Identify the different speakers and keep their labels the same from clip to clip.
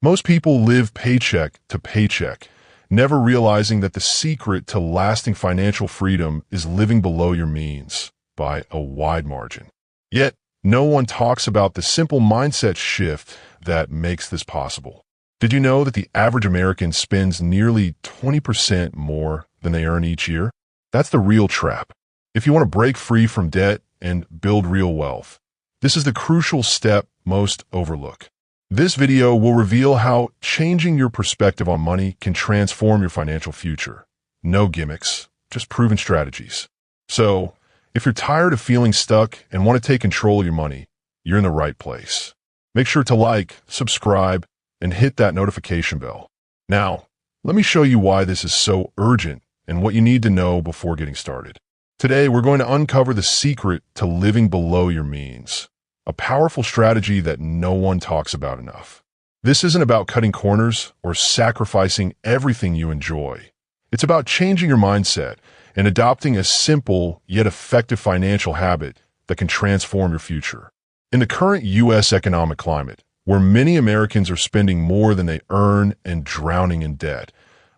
Speaker 1: Most people live paycheck to paycheck, never realizing that the secret to lasting financial freedom is living below your means by a wide margin. Yet, no one talks about the simple mindset shift that makes this possible. Did you know that the average American spends nearly 20% more than they earn each year? That's the real trap. If you want to break free from debt and build real wealth, this is the crucial step most overlook. This video will reveal how changing your perspective on money can transform your financial future. No gimmicks, just proven strategies. So, if you're tired of feeling stuck and want to take control of your money, you're in the right place. Make sure to like, subscribe, and hit that notification bell. Now, let me show you why this is so urgent and what you need to know before getting started. Today, we're going to uncover the secret to living below your means, a powerful strategy that no one talks about enough. This isn't about cutting corners or sacrificing everything you enjoy. It's about changing your mindset and adopting a simple yet effective financial habit that can transform your future. In the current U.S. economic climate, where many Americans are spending more than they earn and drowning in debt,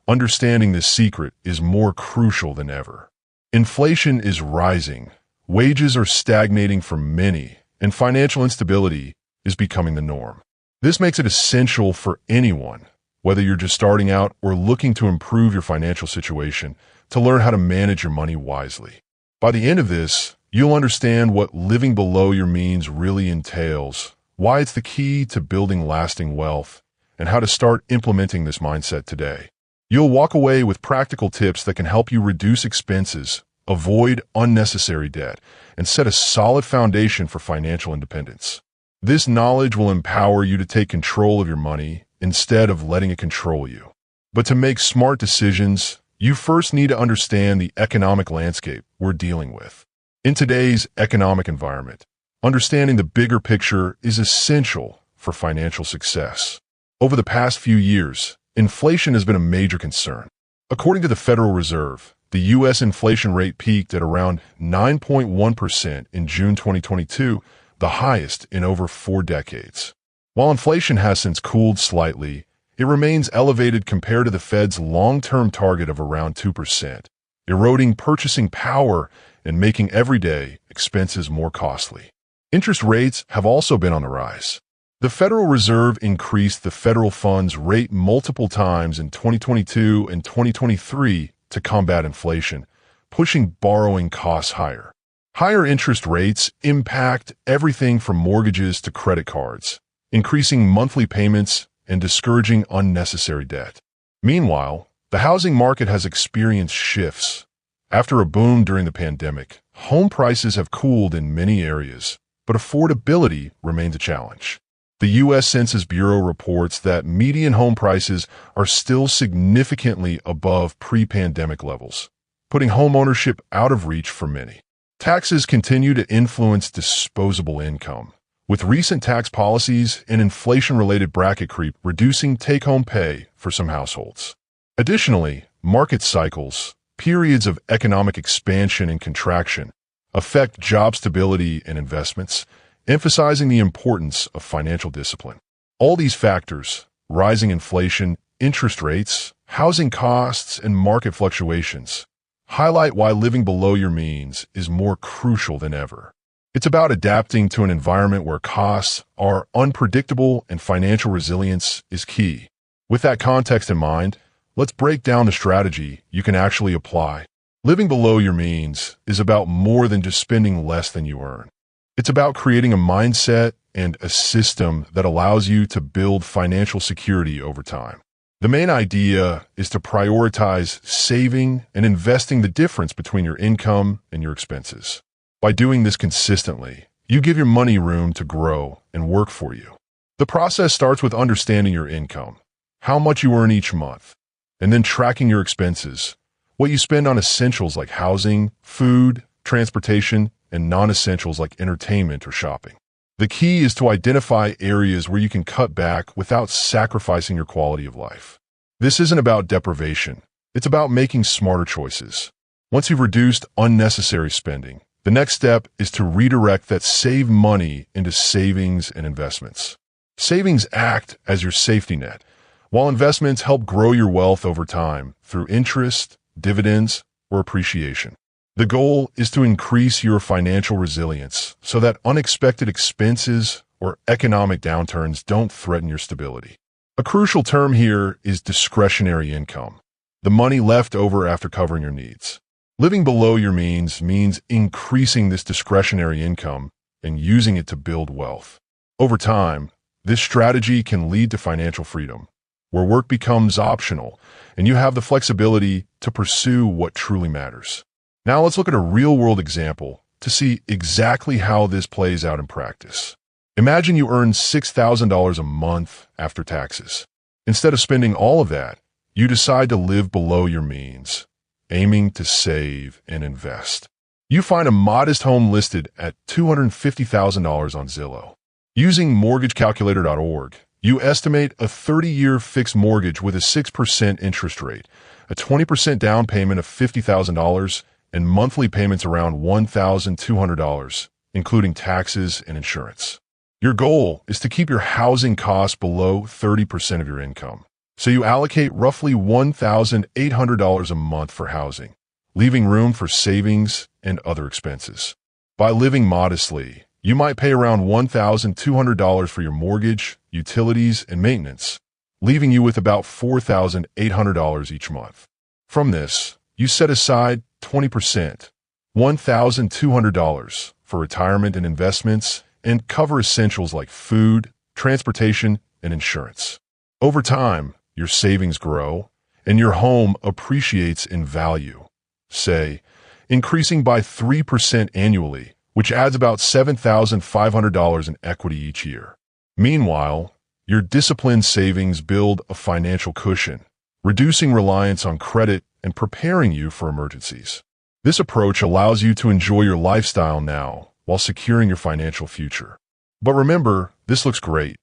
Speaker 1: understanding this secret is more crucial than ever. Inflation is rising, wages are stagnating for many, and financial instability is becoming the norm. This makes it essential for anyone, whether you're just starting out or looking to improve your financial situation, to learn how to manage your money wisely. By the end of this, you'll understand what living below your means really entails, why it's the key to building lasting wealth, and how to start implementing this mindset today. You'll walk away with practical tips that can help you reduce expenses, avoid unnecessary debt, and set a solid foundation for financial independence. This knowledge will empower you to take control of your money instead of letting it control you. But to make smart decisions, you first need to understand the economic landscape we're dealing with. In today's economic environment, understanding the bigger picture is essential for financial success. Over the past few years, inflation has been a major concern. According to the Federal Reserve, the U.S. inflation rate peaked at around 9.1% in June 2022, the highest in over 4 decades. While inflation has since cooled slightly, it remains elevated compared to the Fed's long-term target of around 2%, eroding purchasing power and making everyday expenses more costly. Interest rates have also been on the rise. The Federal Reserve increased the federal funds rate multiple times in 2022 and 2023 to combat inflation, pushing borrowing costs higher. Higher interest rates impact everything from mortgages to credit cards, increasing monthly payments and discouraging unnecessary debt. Meanwhile, the housing market has experienced shifts. After a boom during the pandemic, home prices have cooled in many areas, but affordability remains a challenge. The U.S. Census Bureau reports that median home prices are still significantly above pre-pandemic levels, putting homeownership out of reach for many. Taxes continue to influence disposable income, with recent tax policies and inflation-related bracket creep reducing take-home pay for some households. Additionally, market cycles, periods of economic expansion and contraction, affect job stability and investments, emphasizing the importance of financial discipline. All these factors, rising inflation, interest rates, housing costs, and market fluctuations, highlight why living below your means is more crucial than ever. It's about adapting to an environment where costs are unpredictable and financial resilience is key. With that context in mind, let's break down the strategy you can actually apply. Living below your means is about more than just spending less than you earn. It's about creating a mindset and a system that allows you to build financial security over time. The main idea is to prioritize saving and investing the difference between your income and your expenses. By doing this consistently, you give your money room to grow and work for you. The process starts with understanding your income, how much you earn each month, and then tracking your expenses, what you spend on essentials like housing, food, transportation, and non-essentials like entertainment or shopping. The key is to identify areas where you can cut back without sacrificing your quality of life. This isn't about deprivation. It's about making smarter choices. Once you've reduced unnecessary spending, the next step is to redirect that saved money into savings and investments. Savings act as your safety net, while investments help grow your wealth over time through interest, dividends, or appreciation. The goal is to increase your financial resilience so that unexpected expenses or economic downturns don't threaten your stability. A crucial term here is discretionary income, the money left over after covering your needs. Living below your means increasing this discretionary income and using it to build wealth. Over time, this strategy can lead to financial freedom, where work becomes optional and you have the flexibility to pursue what truly matters. Now let's look at a real-world example to see exactly how this plays out in practice. Imagine you earn $6,000 a month after taxes. Instead of spending all of that, you decide to live below your means, aiming to save and invest. You find a modest home listed at $250,000 on Zillow. Using mortgagecalculator.org, you estimate a 30-year fixed mortgage with a 6% interest rate, a 20% down payment of $50,000, and monthly payments around $1,200, including taxes and insurance. Your goal is to keep your housing costs below 30% of your income, so you allocate roughly $1,800 a month for housing, leaving room for savings and other expenses. By living modestly, you might pay around $1,200 for your mortgage, utilities, and maintenance, leaving you with about $4,800 each month. From this, you set aside 20%, $1,200 for retirement and investments, and cover essentials like food, transportation, and insurance. Over time, your savings grow, and your home appreciates in value, say, increasing by 3% annually, which adds about $7,500 in equity each year. Meanwhile, your disciplined savings build a financial cushion, reducing reliance on credit and preparing you for emergencies. This approach allows you to enjoy your lifestyle now while securing your financial future. But remember, this looks great,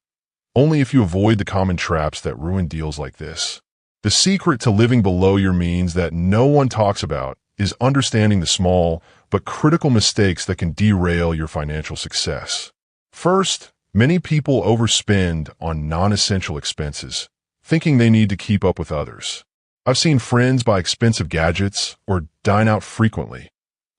Speaker 1: only if you avoid the common traps that ruin deals like this. The secret to living below your means that no one talks about is understanding the small but critical mistakes that can derail your financial success. First, many people overspend on non-essential expenses, thinking they need to keep up with others. I've seen friends buy expensive gadgets or dine out frequently,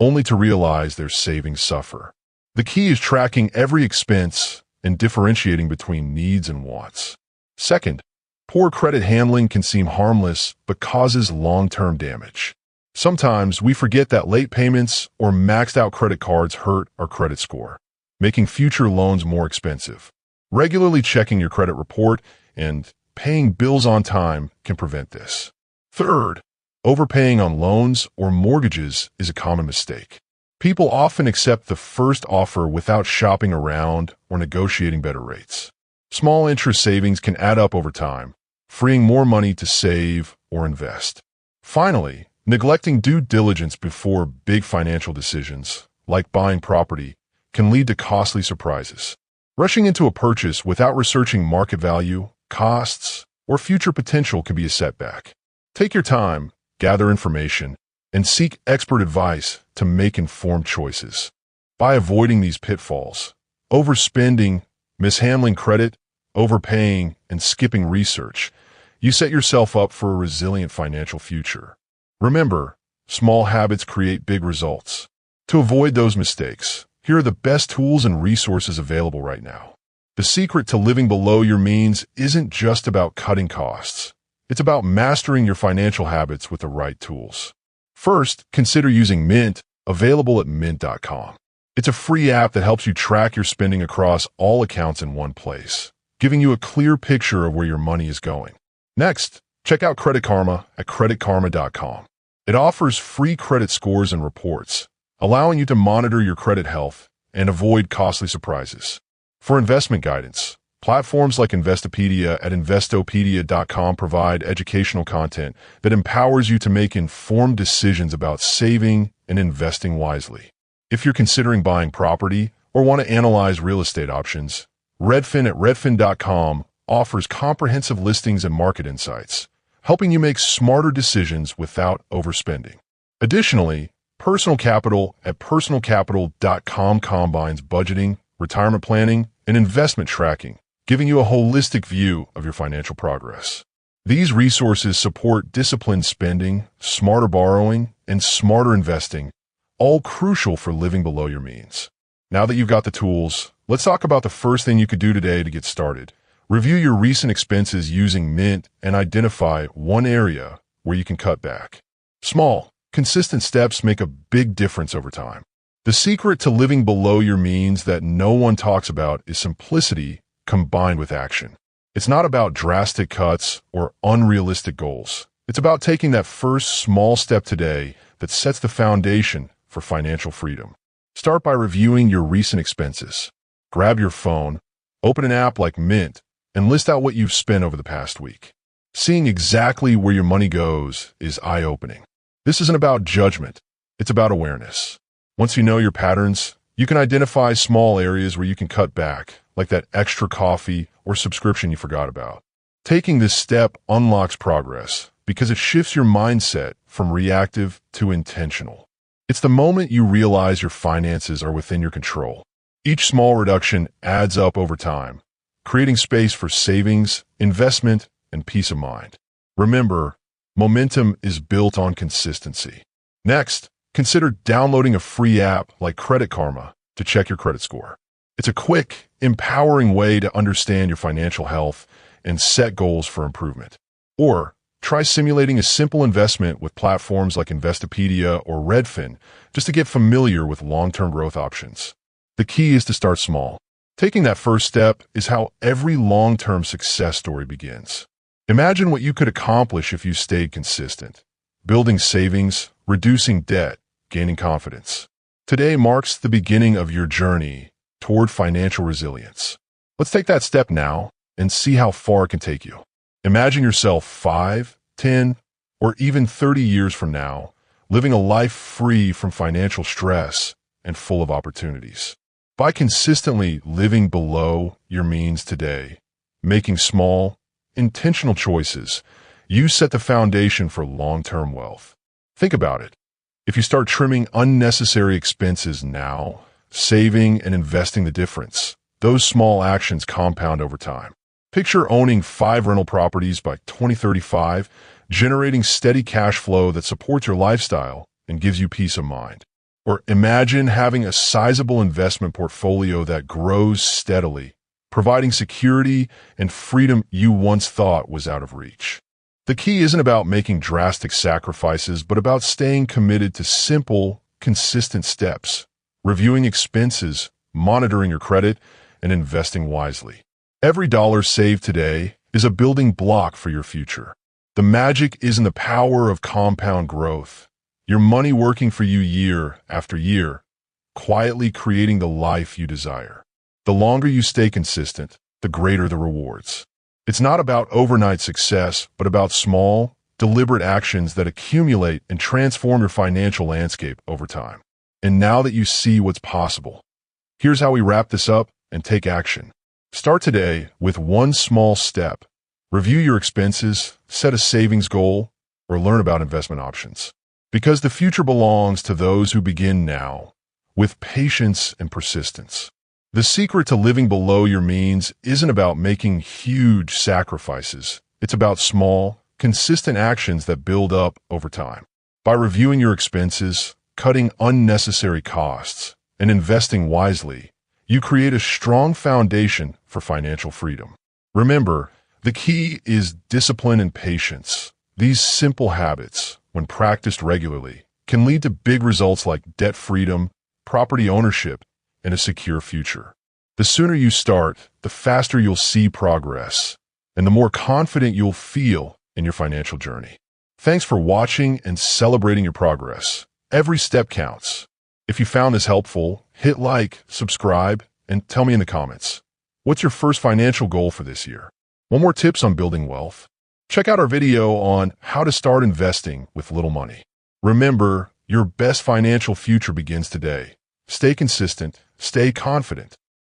Speaker 1: only to realize their savings suffer. The key is tracking every expense and differentiating between needs and wants. Second, poor credit handling can seem harmless but causes long-term damage. Sometimes we forget that late payments or maxed-out credit cards hurt our credit score, making future loans more expensive. Regularly checking your credit report and paying bills on time can prevent this. Third, overpaying on loans or mortgages is a common mistake. People often accept the first offer without shopping around or negotiating better rates. Small interest savings can add up over time, freeing more money to save or invest. Finally, neglecting due diligence before big financial decisions, like buying property, can lead to costly surprises. Rushing into a purchase without researching market value, costs, or future potential can be a setback. Take your time, gather information, and seek expert advice to make informed choices. By avoiding these pitfalls, overspending, mishandling credit, overpaying, and skipping research, you set yourself up for a resilient financial future. Remember, small habits create big results. To avoid those mistakes, here are the best tools and resources available right now. The secret to living below your means isn't just about cutting costs. It's about mastering your financial habits with the right tools. First, consider using Mint, available at mint.com. It's a free app that helps you track your spending across all accounts in one place, giving you a clear picture of where your money is going. Next, check out Credit Karma at creditkarma.com. It offers free credit scores and reports, allowing you to monitor your credit health and avoid costly surprises. For investment guidance, platforms like Investopedia at investopedia.com provide educational content that empowers you to make informed decisions about saving and investing wisely. If you're considering buying property or want to analyze real estate options, Redfin at redfin.com offers comprehensive listings and market insights, helping you make smarter decisions without overspending. Additionally, Personal Capital at personalcapital.com combines budgeting, retirement planning, and investment tracking, giving you a holistic view of your financial progress. These resources support disciplined spending, smarter borrowing, and smarter investing, all crucial for living below your means. Now that you've got the tools, let's talk about the first thing you could do today to get started. Review your recent expenses using Mint and identify one area where you can cut back. Small, consistent steps make a big difference over time. The secret to living below your means that no one talks about is simplicity combined with action. It's not about drastic cuts or unrealistic goals. It's about taking that first small step today that sets the foundation for financial freedom. Start by reviewing your recent expenses. Grab your phone, open an app like Mint, and list out what you've spent over the past week. Seeing exactly where your money goes is eye-opening. This isn't about judgment. It's about awareness. Once you know your patterns, you can identify small areas where you can cut back, like that extra coffee or subscription you forgot about. Taking this step unlocks progress because it shifts your mindset from reactive to intentional. It's the moment you realize your finances are within your control. Each small reduction adds up over time, creating space for savings, investment, and peace of mind. Remember, momentum is built on consistency. Next, consider downloading a free app like Credit Karma to check your credit score. It's a quick, empowering way to understand your financial health and set goals for improvement. Or try simulating a simple investment with platforms like Investopedia or Redfin just to get familiar with long-term growth options. The key is to start small. Taking that first step is how every long-term success story begins. Imagine what you could accomplish if you stayed consistent. Building savings, reducing debt, gaining confidence. Today marks the beginning of your journey toward financial resilience. Let's take that step now and see how far it can take you. Imagine yourself 5, 10, or even 30 years from now, living a life free from financial stress and full of opportunities. By consistently living below your means today, making small, intentional choices, you set the foundation for long-term wealth. Think about it. If you start trimming unnecessary expenses now, saving and investing the difference, those small actions compound over time. Picture owning 5 rental properties by 2035, generating steady cash flow that supports your lifestyle and gives you peace of mind. Or imagine having a sizable investment portfolio that grows steadily, providing security and freedom you once thought was out of reach. The key isn't about making drastic sacrifices, but about staying committed to simple, consistent steps, reviewing expenses, monitoring your credit, and investing wisely. Every dollar saved today is a building block for your future. The magic is in the power of compound growth. Your money working for you year after year, quietly creating the life you desire. The longer you stay consistent, the greater the rewards. It's not about overnight success, but about small, deliberate actions that accumulate and transform your financial landscape over time. And now that you see what's possible, here's how we wrap this up and take action. Start today with one small step. Review your expenses, set a savings goal, or learn about investment options. Because the future belongs to those who begin now, with patience and persistence. The secret to living below your means isn't about making huge sacrifices. It's about small, consistent actions that build up over time. By reviewing your expenses, cutting unnecessary costs, and investing wisely, you create a strong foundation for financial freedom. Remember, the key is discipline and patience. These simple habits, when practiced regularly, can lead to big results like debt freedom, property ownership, and a secure future. The sooner you start, the faster you'll see progress, and the more confident you'll feel in your financial journey. Thanks for watching and celebrating your progress. Every step counts. If you found this helpful, hit like, subscribe, and tell me in the comments. What's your first financial goal for this year? Want more tips on building wealth? Check out our video on how to start investing with little money. Remember, your best financial future begins today. Stay consistent, stay confident,